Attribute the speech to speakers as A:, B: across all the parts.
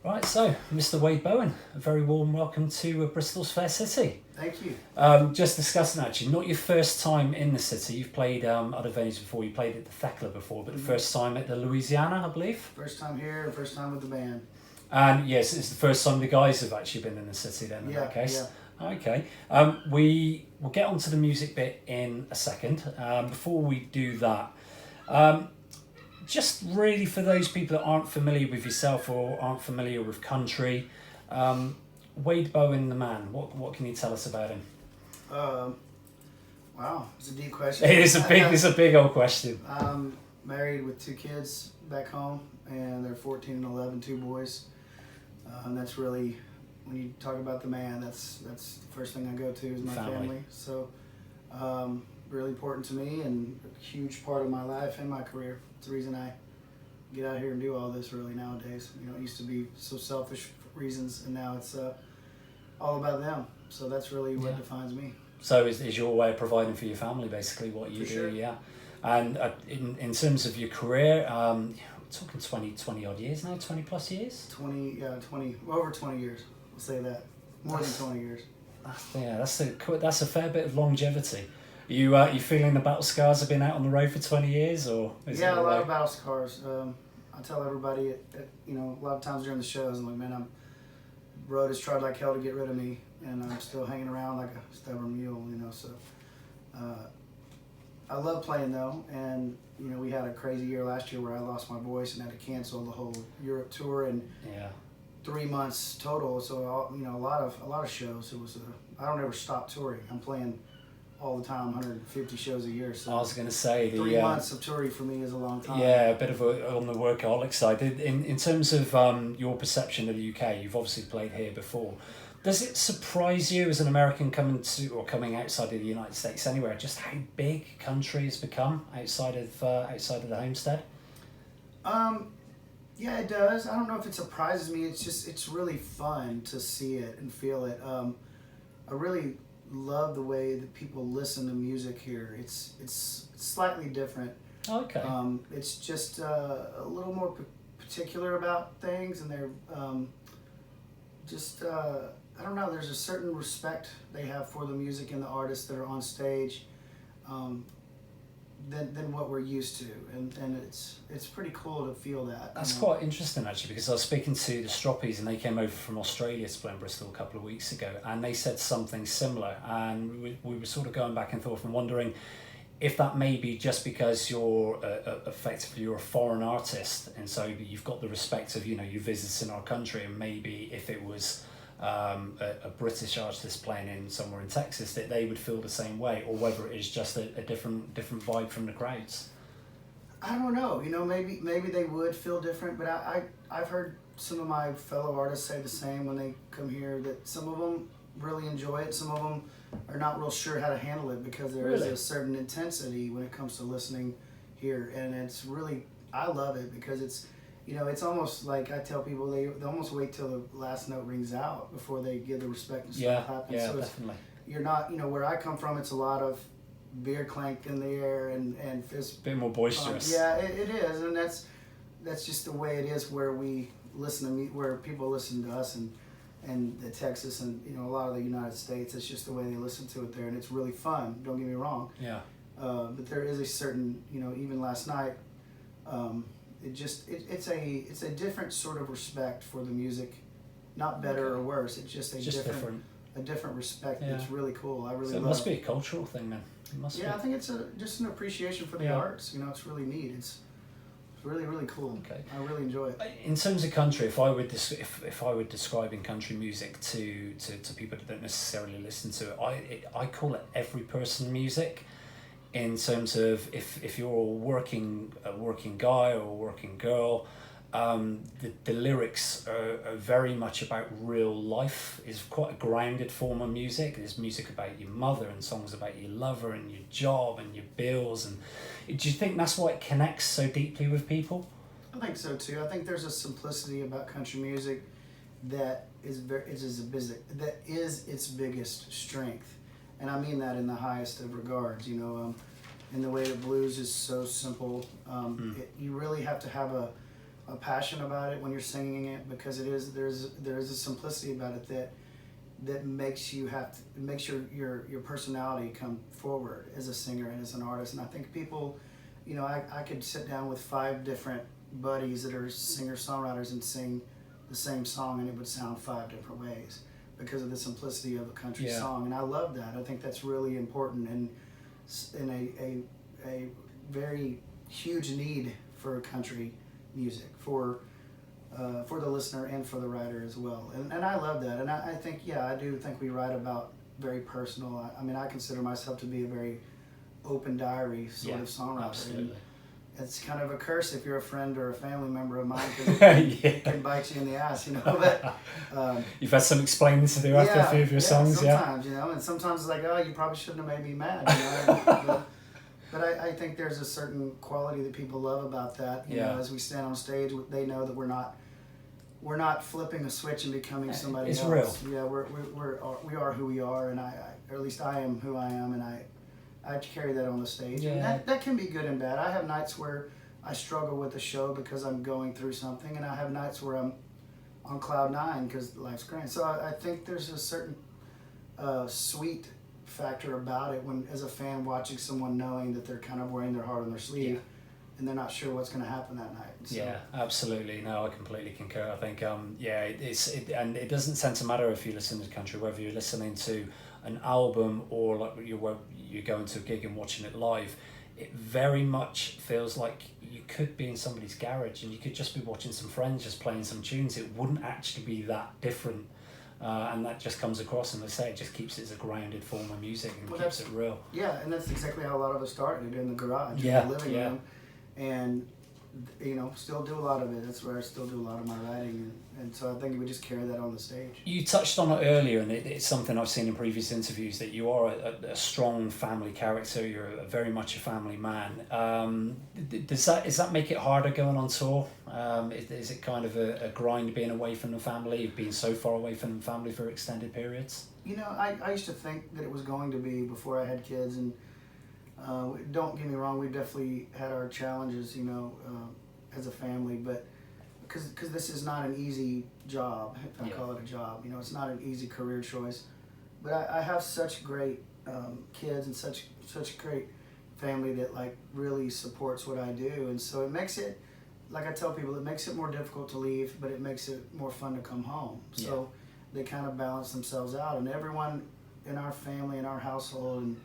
A: Right, so Mr. Wade Bowen, a very warm welcome to Bristol's Fair City.
B: Thank you.
A: Just discussing actually, not your first time in the city. You've played other venues before. You played at the Thekla before, but the first time at the Louisiana, I believe.
B: First time here, first time with the band.
A: And yes, it's the first time the guys have actually been in the city. Then in that case, okay. We will get onto the music bit in a second. Before we do that. Just really for those people that aren't familiar with yourself or aren't familiar with country, Wade Bowen, the man. What can you tell us about him?
B: Wow, it's a deep question.
A: It's a big old question.
B: I'm married with two kids back home, and they're 14 and 11, two boys. And that's really, when you talk about the man, that's the first thing I go to is my family. So, really important to me and a huge part of my life and my career. It's the reason I get out here and do all this really nowadays. You know, it used to be so selfish reasons, and now it's all about them. So that's really what defines me.
A: So is your way of providing for your family basically what you do,
B: sure.
A: yeah. And in terms of your career, we're talking 20 odd years now, 20 plus years?
B: 20, over 20 years, we'll say that. More than 20 years.
A: That's a fair bit of longevity. You feeling the battle scars have been out on the road for 20 years, or is
B: a lot of battle scars. I tell everybody, a lot of times during the shows, I'm like, man, road has tried like hell to get rid of me, and I'm still hanging around like a stubborn mule, So, I love playing though, and we had a crazy year last year where I lost my voice and had to cancel the whole Europe tour and 3 months total. So, a lot of shows. It was I don't ever stop touring. I'm playing all the time, 150 shows a year. So
A: I was going to say
B: 3 months of touring for me is a long time.
A: Yeah, a bit of on the workaholic side. In terms of your perception of the UK, you've obviously played here before. Does it surprise you as an American coming outside of the United States anywhere, just how big country has become outside of the homestead?
B: Yeah, it does. I don't know if it surprises me. It's really fun to see it and feel it. I really love the way that people listen to music here. It's slightly different.
A: Okay.
B: It's just a little more particular about things, and they're I don't know. There's a certain respect they have for the music and the artists that are on stage, than what we're used to, and it's pretty cool to feel that.
A: That's quite interesting actually, because I was speaking to the Stroppies and they came over from Australia to play in Bristol a couple of weeks ago, and they said something similar, and we were sort of going back and forth and wondering if that may be just because you're effectively you're a foreign artist, and so you've got the respect of your visits in our country, and maybe if it was a British artist playing in somewhere in Texas, that they would feel the same way, or whether it is just a different vibe from the crowds.
B: I don't know. Maybe they would feel different, but I've heard some of my fellow artists say the same when they come here, that some of them really enjoy it. Some of them are not real sure how to handle it because there is a certain intensity when it comes to listening here, and it's really, I love it because it's almost like I tell people they almost wait till the last note rings out before they give the respect and stuff happens.
A: Yeah,
B: so
A: definitely.
B: You're not, where I come from, it's a lot of beer clank in the air and fist.
A: A bit more boisterous.
B: Yeah, it is, and that's just the way it is where we listen to where people listen to us and the Texas and a lot of the United States. It's just the way they listen to it there, and it's really fun. Don't get me wrong.
A: Yeah.
B: But there is a certain, even last night. It's a different sort of respect for the music, not better or worse. It's just a different respect. Yeah. It's really cool. I really love it.
A: It must be a cultural thing then. It must be.
B: I think it's just an appreciation for the arts. It's really neat. It's really, really cool.
A: Okay.
B: I really enjoy it.
A: In terms of country, if I were describing country music to people that don't necessarily listen to it, I call it every person music. In terms of if you're a working guy or a working girl, the lyrics are very much about real life. It's quite a grounded form of music. There's music about your mother and songs about your lover and your job and your bills. And do you think that's why it connects so deeply with people?
B: I think so too. I think there's a simplicity about country music that is its biggest strength. And I mean that in the highest of regards, in the way that blues is so simple. You really have to have a passion about it when you're singing it, because there's a simplicity about it that makes you makes your personality come forward as a singer and as an artist. And I think people, I could sit down with 5 different buddies that are singer-songwriters and sing the same song, and it would sound 5 different ways because of the simplicity of a country song. And I love that. I think that's really important, and a very huge need for country music for the listener and for the writer as well. And I love that. And I think, I do think we write about very personal. I mean, I consider myself to be a very open diary sort of songwriter.
A: Absolutely.
B: And it's kind of a curse if you're a friend or a family member of mine, because it can bite you in the ass, But
A: you've had some explaining to do after a few of your songs,
B: sometimes, and sometimes it's like, oh, you probably shouldn't have made me mad, But I think there's a certain quality that people love about that. You know, as we stand on stage, they know that we're not flipping a switch and becoming somebody else.
A: It's real.
B: Yeah, we are who we are, and or at least I am who I am, and I carry that on the stage.
A: Yeah.
B: And that can be good and bad. I have nights where I struggle with the show because I'm going through something, and I have nights where I'm on cloud 9 because life's great. So I think there's a certain sweet factor about it when, as a fan, watching someone knowing that they're kind of wearing their heart on their sleeve, and they're not sure what's going to happen that night. So.
A: Yeah, absolutely. No, I completely concur. I think, and it doesn't tend to matter if you listen to country, whether you're listening to an album or like you're going to a gig and watching it live. It very much feels like you could be in somebody's garage and you could just be watching some friends just playing some tunes. It wouldn't actually be that different. And that just comes across, and I say it just keeps it as a grounded form of music and keeps it real.
B: Yeah, and that's exactly how a lot of us started, in the garage, in the living room, and still do a lot of it. That's where I still do a lot of my writing, and so I think we just carry that on the stage. You
A: touched on it earlier, and it's something I've seen in previous interviews, that you are a strong family character. You're very much a family man. Does that make it harder going on tour? Is it kind of a grind being away from the family? You've been so far away from the family for extended periods?
B: I used to think that it was going to be before I had kids, and don't get me wrong, we definitely had our challenges, as a family, but because this is not an easy job, if I call it a job, it's not an easy career choice. But I have such great kids and such great family that really supports what I do, and so it makes it, like I tell people, it makes it more difficult to leave, but it makes it more fun to come home. So they kind of balance themselves out, and everyone in our family, in our household, and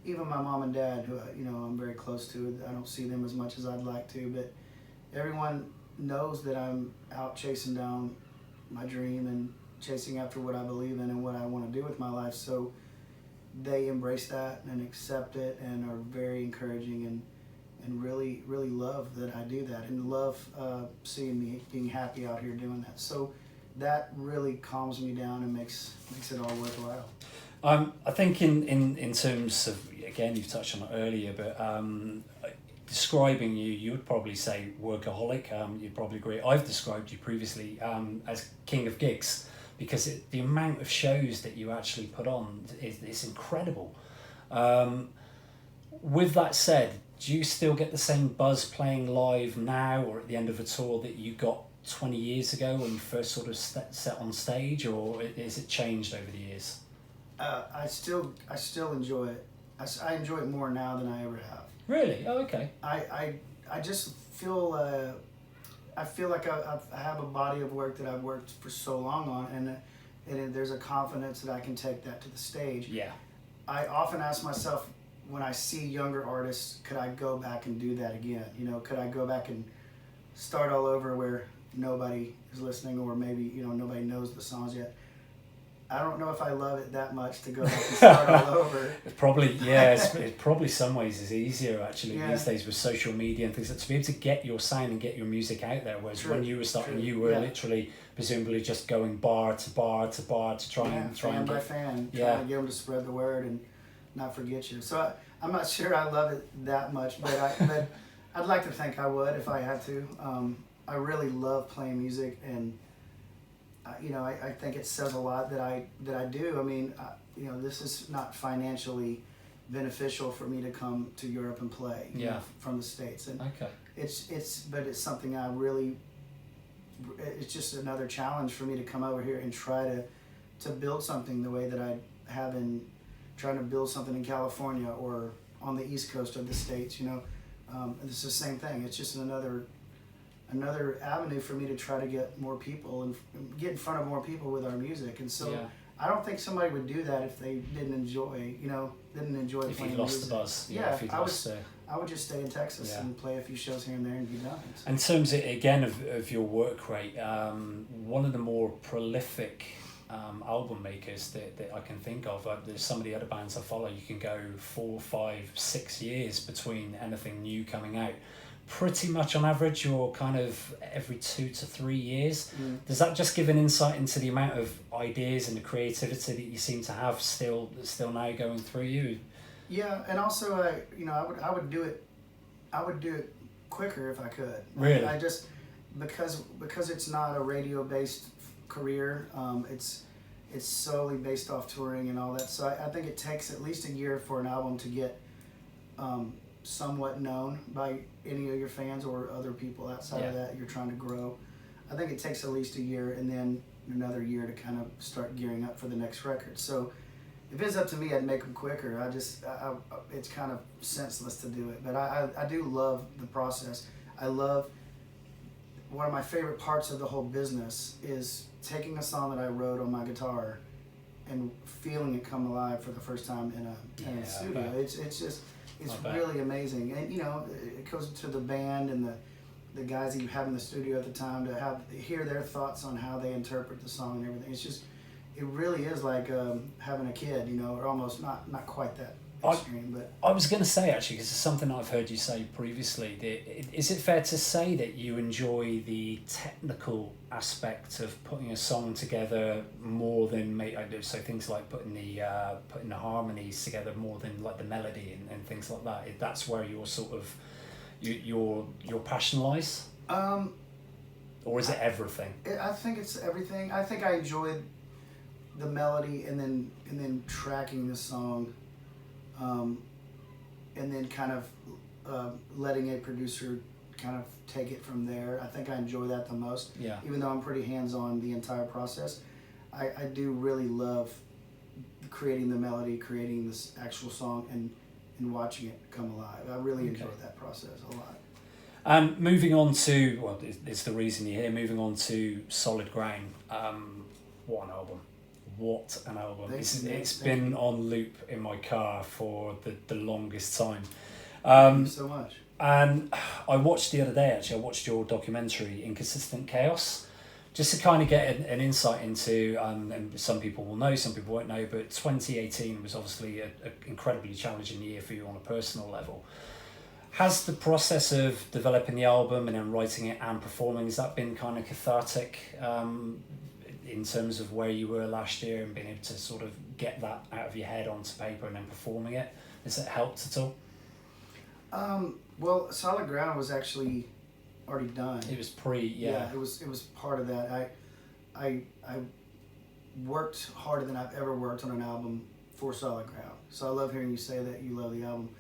B: even my mom and dad, who I'm very close to, I don't see them as much as I'd like to, but everyone knows that I'm out chasing down my dream and chasing after what I believe in and what I want to do with my life. So they embrace that and accept it and are very encouraging and really, really love that I do that, and love seeing me being happy out here doing that. So that really calms me down and makes it all worthwhile.
A: I think in terms of, again, you've touched on it earlier, but describing you would probably say workaholic. You'd probably agree. I've described you previously as king of gigs, because the amount of shows that you actually put on is incredible. With that said, do you still get the same buzz playing live now or at the end of a tour that you got 20 years ago when you first sort of set on stage, or has it changed over the years?
B: I still enjoy it. I enjoy it more now than I ever have.
A: Really? Oh, okay.
B: I just feel I feel like I have a body of work that I've worked for so long on, and there's a confidence that I can take that to the stage.
A: Yeah.
B: I often ask myself, when I see younger artists, could I go back and do that again? Could I go back and start all over where nobody is listening, or maybe nobody knows the songs yet? I don't know if I love it that much to go back and start all over.
A: It's probably, it probably some ways is easier actually these days with social media and things, to be able to get your sound and get your music out there. Whereas when you were starting, you were literally, presumably just going bar to bar to bar to try and
B: fan by fan, trying to get them to spread the word and not forget you. So I'm not sure I love it that much, but I'd like to think I would if I had to. I really love playing music, and I think it says a lot that I do. I mean, this is not financially beneficial for me to come to Europe and play from the States, and but it's something I really it's just another challenge for me to come over here and try to build something the way that I have in trying to build something in California or on the East Coast of the States. It's the same thing. It's just another avenue for me to try to get more people and get in front of more people with our music. And so I don't think somebody would do that if they didn't enjoy
A: if
B: playing
A: you've lost
B: music.
A: the buzz.
B: I would just stay in Texas and play a few shows here and there and be done. So.
A: In terms again of your work rate, one of the more prolific album makers that I can think of, there's some of the other bands I follow, you can go 4, 5, 6 years between anything new coming out. Pretty much on average, you're kind of every 2 to 3 years. Does that just give an insight into the amount of ideas and the creativity that you seem to have still now going through you?
B: Yeah, and also I would do it quicker if I could.
A: Really?
B: I just because it's not a radio based career. It's solely based off touring and all that. So I think it takes at least a year for an album to get somewhat known by any of your fans or other people outside of that you're trying to grow. I think it takes at least a year and then another year to kind of start gearing up for the next record. So if it's up to me, I'd make them quicker. It's kind of senseless to do it, but I do love the process. I love, one of my favorite parts of the whole business is taking a song that I wrote on my guitar and feeling it come alive for the first time in a studio. It's really amazing. And it goes to the band and the guys that you have in the studio at the time to hear their thoughts on how they interpret the song and everything. It really is like having a kid, or almost not quite that extreme. But
A: I was going to say, actually, because it's something I've heard you say previously, is it fair to say that you enjoy the technical aspect of putting a song together more than so things like putting the harmonies together more than like the melody and things like that? That's where your sort of your passion lies, or is it everything?
B: I think it's everything. I think I enjoyed the melody and then tracking the song, and then kind of letting a producer kind of take it from there. I think I enjoy that the most.
A: Yeah.
B: Even though I'm pretty hands-on the entire process, I do really love creating the melody, creating this actual song, and watching it come alive. I really enjoy that process a lot.
A: And moving on to, it's the reason you're here, moving on to Solid Ground. What an album. What an album. It's been on loop in my car for the longest time.
B: Thank you so much.
A: And I watched the other day, actually, I watched your documentary, Inconsistent Chaos, just to kind of get an insight into, and some people will know, some people won't know, but 2018 was obviously an incredibly challenging year for you on a personal level. Has the process of developing the album and then writing it and performing, has that been kind of cathartic in terms of where you were last year and being able to sort of get that out of your head onto paper and then performing it? Has it helped at all?
B: Well, Solid Ground was actually already done.
A: It was
B: it was part of that. I worked harder than I've ever worked on an album for Solid Ground. So I love hearing you say that you love the album,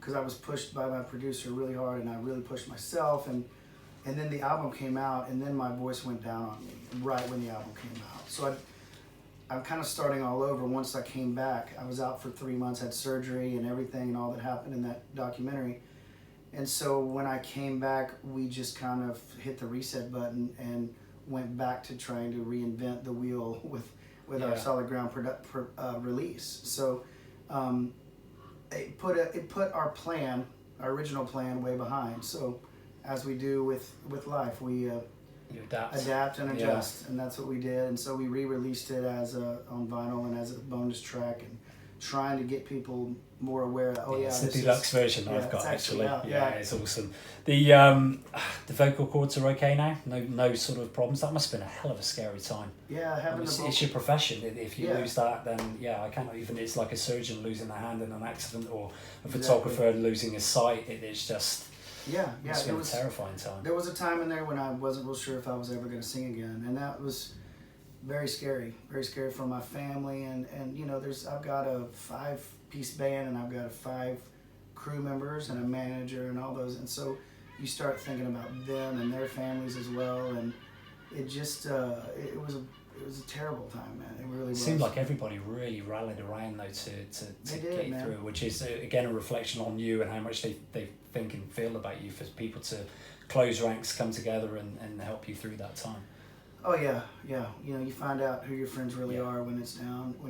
B: because I was pushed by my producer really hard, and I really pushed myself, and then the album came out, and then my voice went down on me right when the album came out. So I'm kind of starting all over. Once I came back, I was out for 3 months, had surgery and everything and all that happened in that documentary. And so when I came back, we just kind of hit the reset button and went back to trying to reinvent the wheel with our Solid Ground release. So it put our original plan way behind. So as we do with life, we adapt and adjust, and that's what we did. And so we re-released it on vinyl and as a bonus track, and trying to get people more aware that
A: it's the deluxe version I've got actually. It's awesome. The vocal cords are okay now. No sort of problems. That must have been a hell of a scary time.
B: Yeah,
A: it's your profession. If you lose that, then I can't even. It's like a surgeon losing a hand in an accident, or a photographer losing his sight. It's just. It was a terrifying time. There was
B: a time in there when I wasn't real sure if I was ever going to sing again, and that was very scary for my family. And I've got a 5-piece band, and I've got 5 crew members and a manager and all those, and so you start thinking about them and their families as well, and it just it was a terrible time, man. It really was.
A: It seemed like everybody really rallied around though to get you through, which is again a reflection on you and how much they think and feel about you, for people to close ranks, come together and help you through that time.
B: Oh yeah. You know, you find out who your friends really are when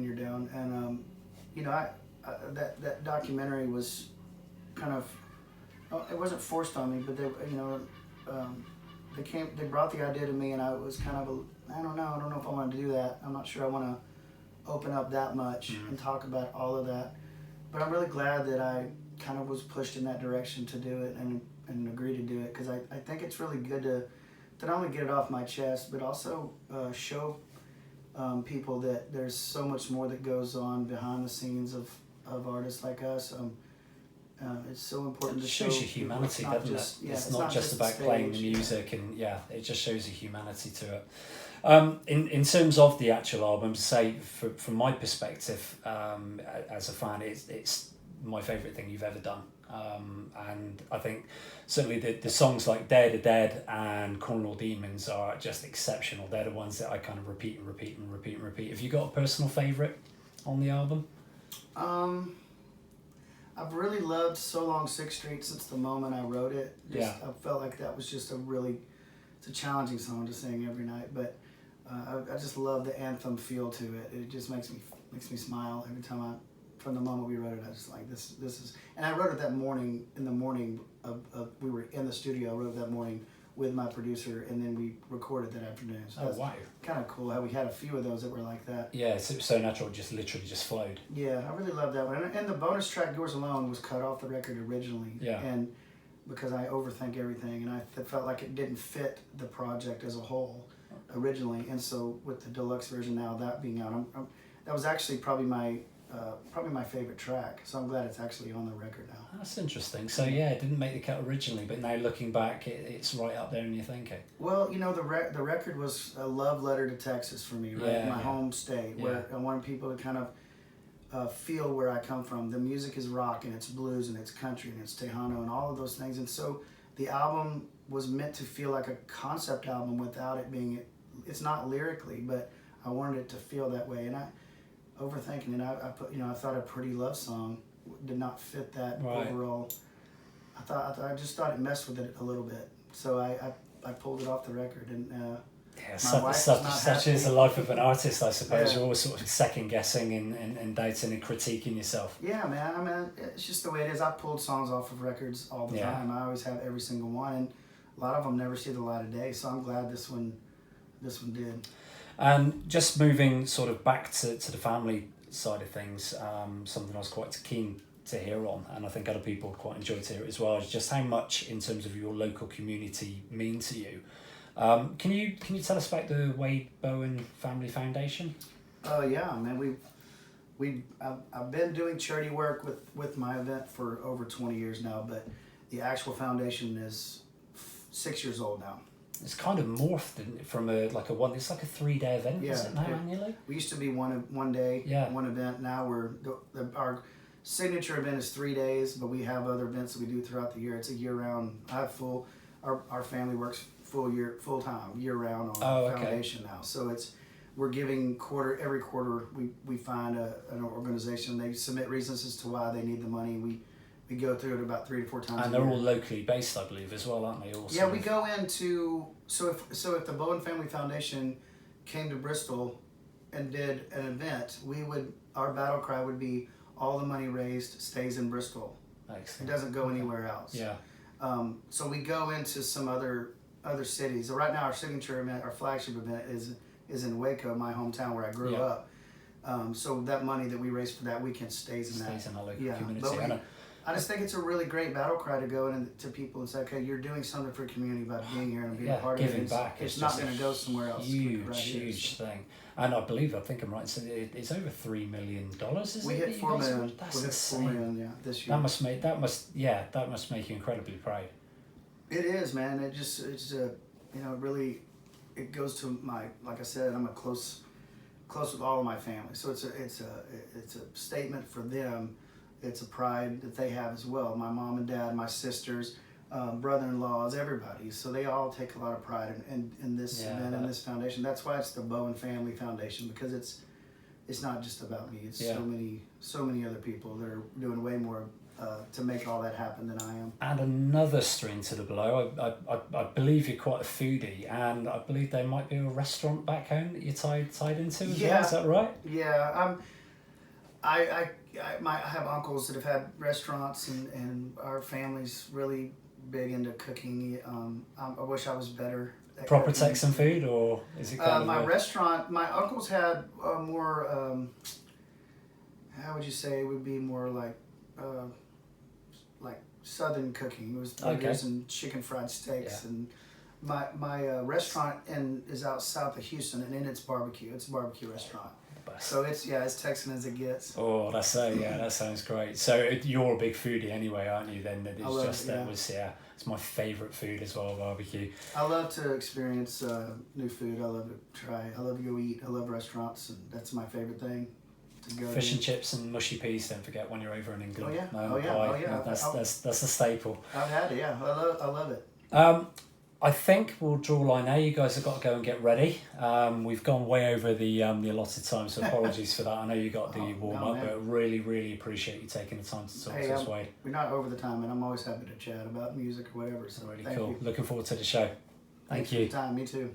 B: you're down, and you know, I that documentary was kind of, it wasn't forced on me, but they, you know, they brought the idea to me, and I was kind of I don't know if I wanted to do that. I'm not sure I want to open up that much and talk about all of that, but I'm really glad that I kind of was pushed in that direction to do it and agree to do it, because I think it's really good to not only get it off my chest, but also show people that there's so much more that goes on behind the scenes of artists like us. It's so important to show.
A: It shows you humanity, doesn't it? Yeah, it's not just about playing the music, and it just shows you humanity to it. In terms of the actual album, say from my perspective, as a fan, it's my favourite thing you've ever done. And I think certainly the songs like Dare to Dead and Cornwall Demons are just exceptional. They're the ones that I kind of repeat. Have you got a personal favourite on the album?
B: I've really loved So Long 6th Street since the moment I wrote it. I felt like that was just it's a challenging song to sing every night, but I just love the anthem feel to it. It just makes me smile every time from the moment we wrote it. I just like this is, and I wrote it that morning, in the morning of we were in the studio. I wrote it that morning with my producer, and then we recorded that afternoon. So
A: wow.
B: Kind of cool how we had a few of those that were like that.
A: Yeah, it was so natural, just literally just flowed.
B: Yeah, I really love that one. And the bonus track, Yours Alone, was cut off the record originally. Yeah. And because I overthink everything, and I felt like it didn't fit the project as a whole originally. And so with the deluxe version now, that being out, that was actually probably my favorite track. So I'm glad it's actually on the record now.
A: That's interesting. So yeah, it didn't make the cut originally, but now looking back, it's right up there in your thinking.
B: Well, you know, the record was a love letter to Texas for me, right? My home state, where I wanted people to kind of feel where I come from. The music is rock, and it's blues, and it's country, and it's Tejano, and all of those things. And so the album was meant to feel like a concept album without it being, it's not lyrically, but I wanted it to feel that way. And overthinking it, I put, you know, I thought A Pretty Love Song did not fit that overall. I just thought it messed with it a little bit, so I pulled it off the record. And
A: such is the life of an artist, I suppose. You're always sort of second guessing and doubting and critiquing yourself.
B: Yeah, man. I mean, it's just the way it is. I pulled songs off of records all the time. I always have every single one, and a lot of them never see the light of day. So I'm glad this one did.
A: And just moving sort of back to the family side of things, something I was quite keen to hear on, and I think other people quite enjoyed to hear it as well, is just how much in terms of your local community mean to you. Can you tell us about the Wade Bowen Family Foundation?
B: Yeah, man. I've been doing charity work with my event for over 20 years now, but the actual foundation is 6 years old now.
A: It's kind of morphed from it's like a 3-day event, is it now annually?
B: We used to be one day, one event. Now our signature event is 3 days, but we have other events that we do throughout the year. It's a year-round. Our family works full time, year-round on the foundation now. So we're giving every quarter we find an organization. They submit reasons as to why they need the money. We go through it about 3 to 4 times.
A: And they're all locally based, I believe, as well, aren't they? Also.
B: Yeah, we go into if the Bowen Family Foundation came to Bristol and did an event, our battle cry would be, all the money raised stays in Bristol.
A: Excellent.
B: It doesn't go anywhere else. Yeah. So we go into some other cities. Right now, our signature event, our flagship event, is in Waco, my hometown where I grew up. So that money that we raise for that weekend stays in our local community. But I just think it's a really great battle cry to go into people and say, okay, you're doing something for your community by being here and being a part of it.
A: Giving back.
B: It's not going to go somewhere else.
A: Huge thing. And I think I'm right in saying it's over $3 million, isn't it?
B: We hit $4 million.
A: That's
B: insane. $4 million, this year.
A: That must make you incredibly proud.
B: It is, man. Really, it goes to like I said, I'm close with all of my family. So it's a statement for them. It's a pride that they have as well. My mom and dad, my sisters, brother-in-laws, everybody. So they all take a lot of pride in this event and this foundation. That's why it's the Bowen Family Foundation, because it's not just about me. It's so many other people that are doing way more to make all that happen than I am.
A: And another string to the bow, I believe you're quite a foodie, and I believe there might be a restaurant back home that you're tied into as well. Is that right?
B: Yeah, I have uncles that have had restaurants, and our family's really big into cooking. I wish I was better.
A: Proper Texan food, or is it kind of
B: my restaurant? My uncles had more. How would you say it would be more like Southern cooking. It was burgers and chicken fried steaks, and my restaurant is out south of Houston, and in it's barbecue. It's a barbecue restaurant. So it's as Texan as it gets.
A: Oh, that sounds great. So you're a big foodie anyway, aren't you? Then it's my favourite food as well, barbecue.
B: I love to experience new food. I love to try. I love to go eat. I love restaurants, and that's my favorite thing.
A: Fish and chips and mushy peas, don't forget, when you're over in England.
B: Oh yeah.
A: That's the staple.
B: I've had it, yeah. I love it.
A: I think we'll draw a line now. You guys have got to go and get ready. We've gone way over the allotted time, so apologies for that. I know you got the warm up, but really, really appreciate you taking the time to talk to us, Wade.
B: We're not over the time, and I'm always happy to chat about music or whatever. So
A: really cool. Looking forward to the show.
B: Thanks for your time. Me too.